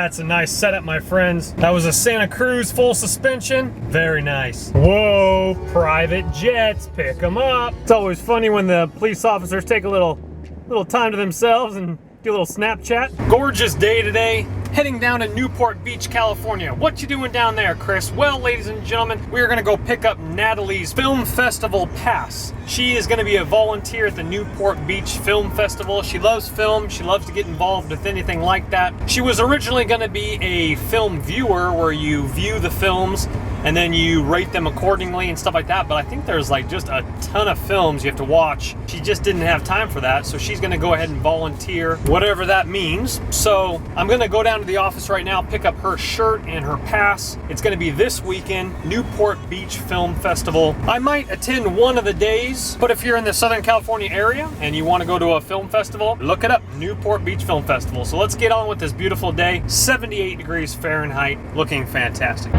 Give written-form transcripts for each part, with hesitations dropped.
That's a nice setup, my friends. That was a Santa Cruz full suspension. Very nice. Whoa, private jets, pick them up. It's always funny when the police officers take a little time to themselves and do a little Snapchat. Gorgeous day today. Heading down to Newport Beach, California. What you doing down there, Chris? Well, ladies and gentlemen, we are gonna go pick up Natalie's Film Festival pass. She is gonna be a volunteer at the Newport Beach Film Festival. She loves film. She loves to get involved with anything like that. She was originally gonna be a film viewer where you view the films and then you rate them accordingly and stuff like that, but I think there's like just a ton of films you have to watch. She just didn't have time for that, so she's gonna go ahead and volunteer, whatever that means. So I'm gonna go down to the office right now, pick up her shirt and her pass. It's gonna be this weekend, Newport Beach Film Festival. I might attend one of the days, but if you're in the Southern California area and you wanna go to a film festival, look it up, Newport Beach Film Festival. So let's get on with this beautiful day, 78 degrees Fahrenheit, looking fantastic.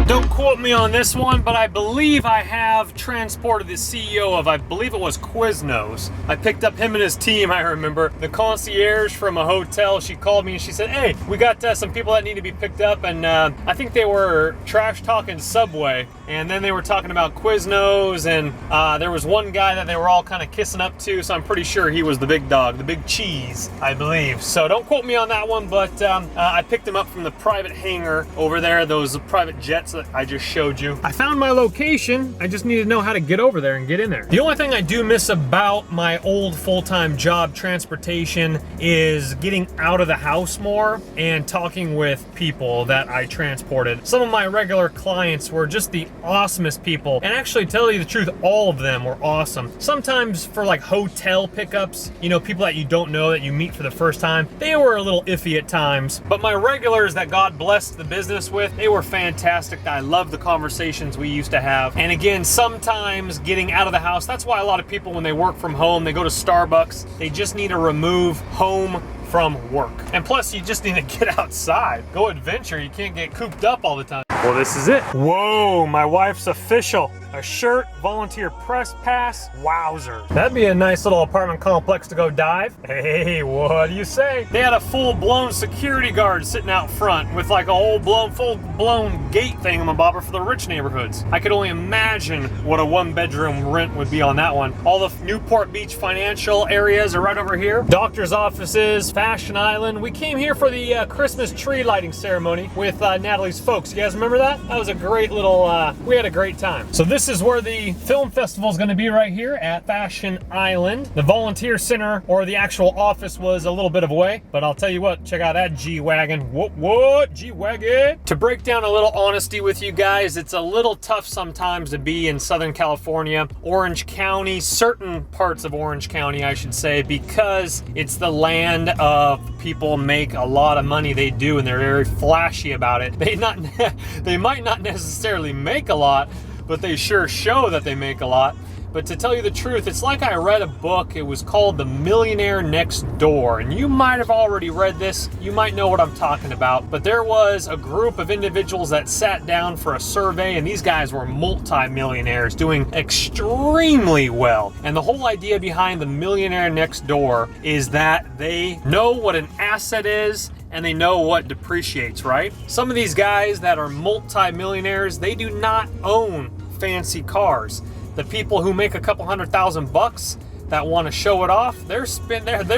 Don't quote me on this one, but I believe I have transported the CEO of, I believe it was Quiznos. I picked up him and his team, I remember. The concierge from a hotel, she called me and she said, hey, we got some people that need to be picked up, and I think they were trash talking Subway, and then they were talking about Quiznos, and there was one guy that they were all kind of kissing up to, so I'm pretty sure he was the big dog, the big cheese, I believe. So don't quote me on that one, but I picked him up from the private hangar over there, those private jets that I just showed you. I found my location. I just need to know how to get over there and get in there. The only thing I do miss about my old full-time job, transportation, is getting out of the house more and talking with people that I transported. Some of my regular clients were just the awesomest people, and actually, to tell you the truth, all of them were awesome. Sometimes for like hotel pickups, you know, people that you don't know that you meet for the first time, they were a little iffy at times, but my regulars that God blessed the business with, they were fantastic. I love the conversations we used to have. And again, sometimes getting out of the house, that's why a lot of people, when they work from home, they go to Starbucks, they just need to remove home from work. And plus, you just need to get outside. Go adventure. You can't get cooped up all the time. Well, this is it. Whoa, my wife's official. A shirt, volunteer press pass, wowzer. That'd be a nice little apartment complex to go dive. Hey, what do you say? They had a full-blown security guard sitting out front with like a whole full-blown gate thingamabobber for the rich neighborhoods. I could only imagine what a one-bedroom rent would be on that one. All the Newport Beach financial areas are right over here. Doctor's offices, Fashion Island. We came here for the Christmas tree lighting ceremony with Natalie's folks. You guys remember that? That was a great little, we had a great time. So this is where the film festival is going to be, right here at Fashion Island. The volunteer center, or the actual office, was a little bit of a way, but I'll tell you what, check out that G-Wagon. What? G-Wagon? To break down a little honesty with you guys, it's a little tough sometimes to be in Southern California, Orange County, certain parts of Orange County, I should say, because it's the land of people make a lot of money. They do, and they're very flashy about it. They might not necessarily make a lot, but they sure show that they make a lot. But to tell you the truth, it's like I read a book. It was called The Millionaire Next Door, and you might have already read this. You might know what I'm talking about. But there was a group of individuals that sat down for a survey, and these guys were multi-millionaires doing extremely well. And the whole idea behind The Millionaire Next Door is that they know what an asset is, and they know what depreciates, right? Some of these guys that are multi-millionaires, they do not own fancy cars. The people who make a couple $100,000 that want to show it off, they're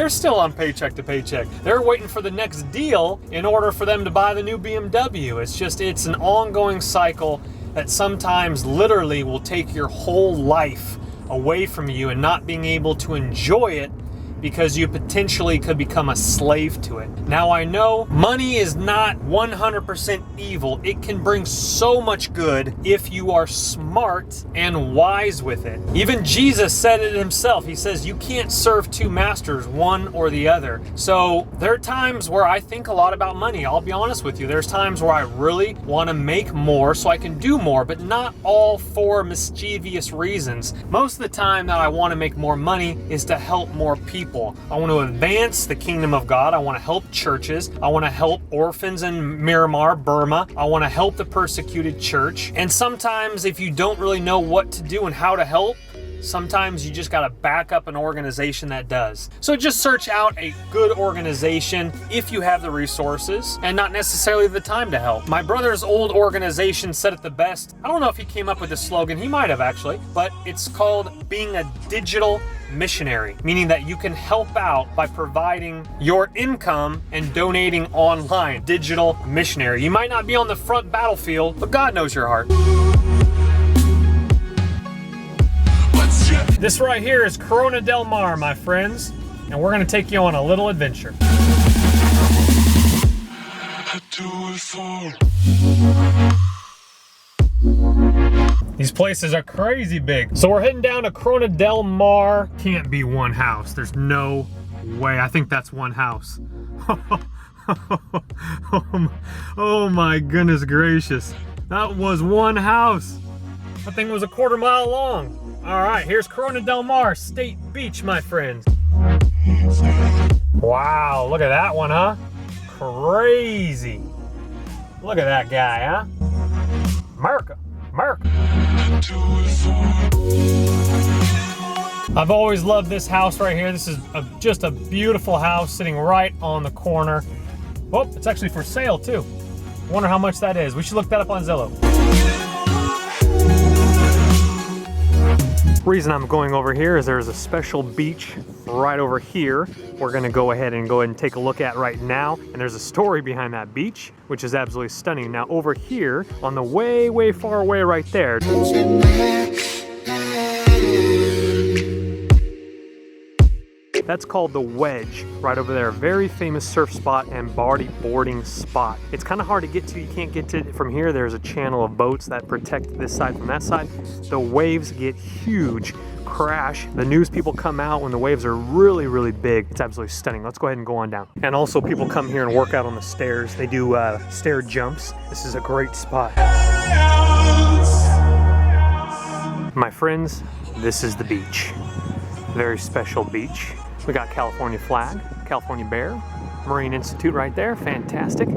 still on paycheck to paycheck. They're waiting for the next deal in order for them to buy the new BMW. It's an ongoing cycle that sometimes literally will take your whole life away from you and not being able to enjoy it because you potentially could become a slave to it. Now, I know money is not 100% evil. It can bring so much good if you are smart and wise with it. Even Jesus said it himself. He says you can't serve two masters, one or the other. So there are times where I think a lot about money. I'll be honest with you. There's times where I really want to make more so I can do more, but not all for mischievous reasons. Most of the time that I want to make more money is to help more people. I want to advance the kingdom of God. I want to help churches. I want to help orphans in Myanmar, Burma. I want to help the persecuted church. And sometimes if you don't really know what to do and how to help, Sometimes you just gotta back up an organization that does. So just search out a good organization if you have the resources and not necessarily the time to help. My brother's old organization said it the best. I don't know if he came up with this slogan, he might have actually, but it's called being a digital missionary, meaning that you can help out by providing your income and donating online. Digital missionary. You might not be on the front battlefield, but God knows your heart. This right here is Corna Del Mar, my friends, and we're gonna take you on a little adventure. These places are crazy big. So we're heading down to Corna Del Mar. Can't be one house. There's no way. I think that's one house. Oh my goodness gracious. That was one house. That thing was a quarter mile long. All right, here's Corna Del Mar State Beach, my friends. Wow, look at that one, huh? Crazy. Look at that guy, huh? America, America. I've always loved this house right here. This is just a beautiful house sitting right on the corner. Oh, it's actually for sale too. Wonder how much that is. We should look that up on Zillow. Reason I'm going over here is there's a special beach right over here we're gonna go ahead and take a look at right now, and there's a story behind that beach which is absolutely stunning. Now over here on the way far away right there, that's called the Wedge right over there. Very famous surf spot and boarding spot. It's kind of hard to get to. You can't get to it from here. There's a channel of boats that protect this side from that side. The waves get huge, crash. The news people come out when the waves are really big. It's absolutely stunning. Let's go ahead and go on down. And also people come here and work out on the stairs. They do stair jumps. This is a great spot. My friends, this is the beach. Very special beach. We got California flag, California Bear, Marine Institute right there, fantastic.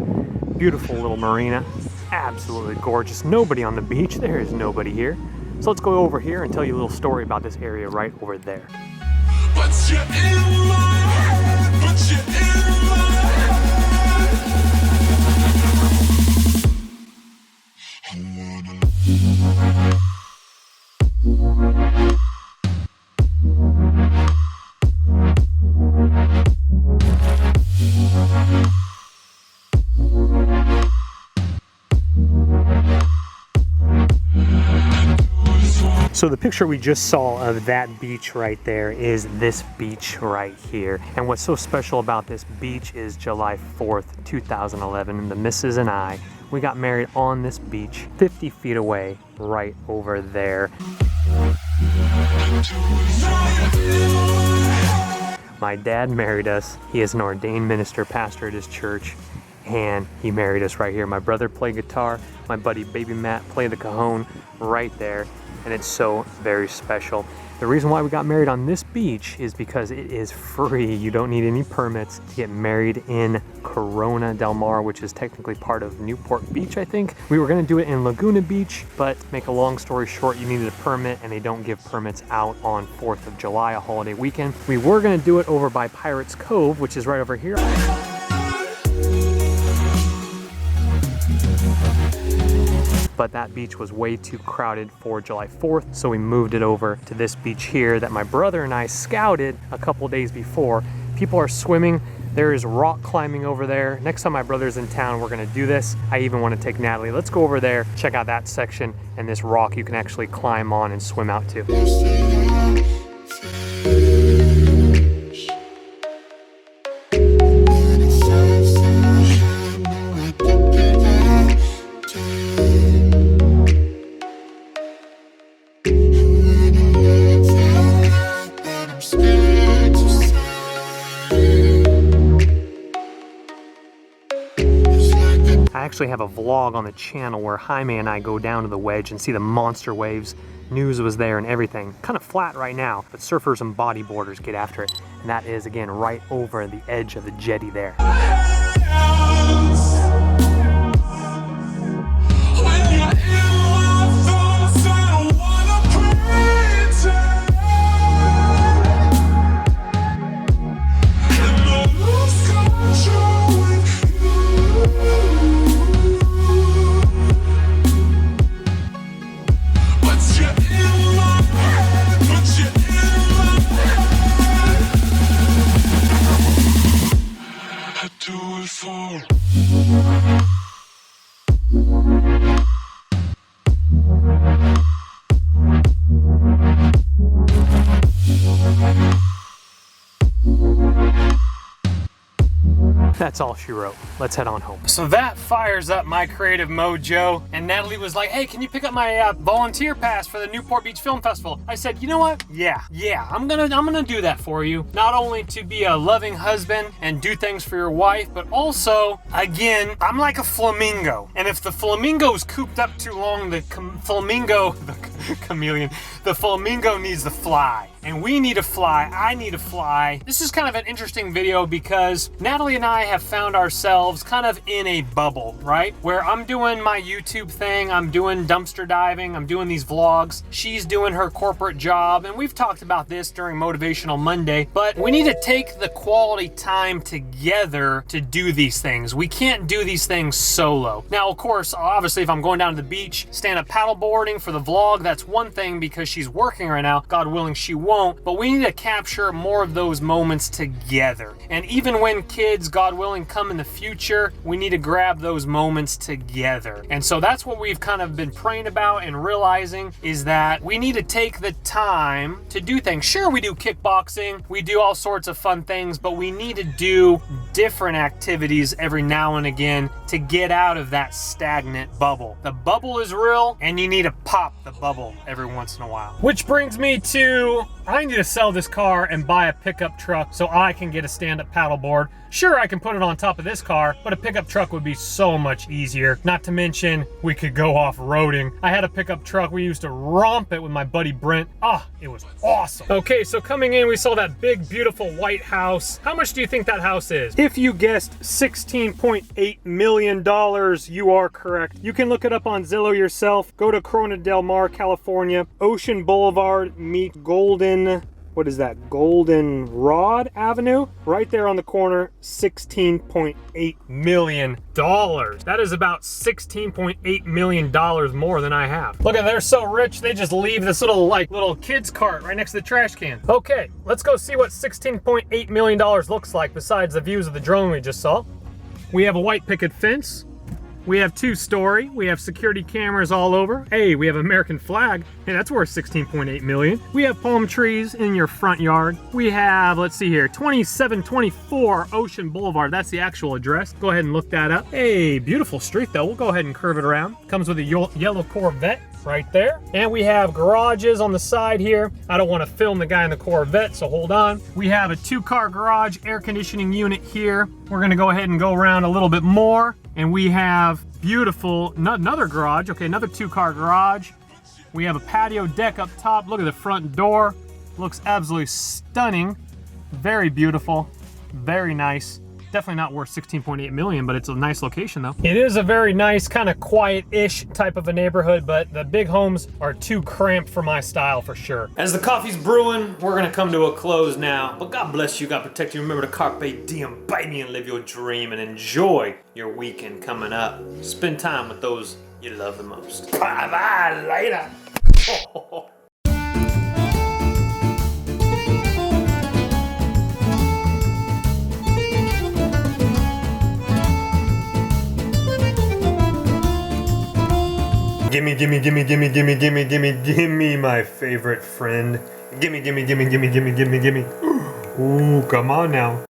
Beautiful little marina, absolutely gorgeous. Nobody on the beach, there is nobody here. So let's go over here and tell you a little story about this area right over there. But you're in love, but you're in love. So the picture we just saw of that beach right there is this beach right here. And what's so special about this beach is July 4th, 2011, and the missus and I, we got married on this beach 50 feet away right over there. My dad married us. He is an ordained minister, pastor at his church, and he married us right here. My brother played guitar. My buddy Baby Matt played the cajon right there. And it's so very special. The reason why we got married on this beach is because it is free. You don't need any permits to get married in Corna Del Mar, which is technically part of Newport Beach, I think. We were gonna do it in Laguna Beach, but make a long story short, you needed a permit and they don't give permits out on 4th of July, a holiday weekend. We were gonna do it over by Pirates Cove, which is right over here. But that beach was way too crowded for July 4th, so we moved it over to this beach here that my brother and I scouted a couple days before. People are swimming. There is rock climbing over there. Next time my brother's in town, we're gonna do this. I even wanna take Natalie. Let's go over there, check out that section, and this rock you can actually climb on and swim out to. I actually have a vlog on the channel where Jaime and I go down to the Wedge and see the monster waves. News was there and everything. Kind of flat right now, but surfers and bodyboarders get after it. And that is, again, right over the edge of the jetty there. That's all she wrote. Let's head on home. So that fires up my creative mojo, and Natalie was like, hey, can you pick up my volunteer pass for the Newport Beach Film Festival? I said, you know what? Yeah, I'm gonna do that for you. Not only to be a loving husband and do things for your wife, but also, again, I'm like a flamingo. And if the flamingo's cooped up too long, the flamingo needs to fly. And we need to fly, I need to fly. This is kind of an interesting video because Natalie and I have found ourselves kind of in a bubble, right? Where I'm doing my YouTube thing, I'm doing dumpster diving, I'm doing these vlogs. She's doing her corporate job, and we've talked about this during Motivational Monday, but we need to take the quality time together to do these things. We can't do these things solo. Now, of course, obviously, if I'm going down to the beach, stand-up paddleboarding for the vlog, that's one thing because she's working right now. God willing, she won't. But we need to capture more of those moments together. And even when kids, God willing, come in the future, we need to grab those moments together. And so that's what we've kind of been praying about and realizing is that we need to take the time to do things. Sure, we do kickboxing, we do all sorts of fun things, but we need to do different activities every now and again to get out of that stagnant bubble. The bubble is real, and you need to pop the bubble every once in a while. Which brings me to, I need to sell this car and buy a pickup truck so I can get a stand-up paddleboard. Sure, I can put it on top of this car, but a pickup truck would be so much easier. Not to mention, we could go off-roading. I had a pickup truck. We used to romp it with my buddy Brent. It was awesome. Okay, so coming in, we saw that big, beautiful white house. How much do you think that house is? If you guessed $16.8 million, you are correct. You can look it up on Zillow yourself. Go to Corna Del Mar, California. Ocean Boulevard meet Golden... what is that? Golden Rod Avenue? Right there on the corner, $16.8 million. That is about $16.8 million more than I have. Look at, they're so rich, they just leave this little kid's cart right next to the trash can. Okay, let's go see what $16.8 million looks like besides the views of the drone we just saw. We have a white picket fence. We have 2-story. We have security cameras all over. Hey, we have American flag. Hey, that's worth $16.8 million. We have palm trees in your front yard. We have, let's see here, 2724 Ocean Boulevard. That's the actual address. Go ahead and look that up. Hey, beautiful street though. We'll go ahead and curve it around. Comes with a yellow Corvette right there. And we have garages on the side here. I don't want to film the guy in the Corvette, so hold on. We have a 2-car garage air conditioning unit here. We're gonna go ahead and go around a little bit more. And we have beautiful, another garage. Okay, another 2-car garage. We have a patio deck up top. Look at the front door. Looks absolutely stunning. Very beautiful, very nice. Definitely not worth 16.8 million, but it's a nice location though. It is a very nice, kind of quiet-ish type of a neighborhood, but the big homes are too cramped for my style for sure. As the coffee's brewing, we're gonna come to a close now. But God bless you, God protect you. Remember to Carpe Diem, bite me and live your dream, and enjoy your weekend coming up. Spend time with those you love the most. Bye-bye, later. Gimme, gimme, gimme, gimme, gimme, gimme, gimme, gimme, my favorite friend. Gimme, gimme, gimme, gimme, gimme, gimme, gimme. Ooh, come on now.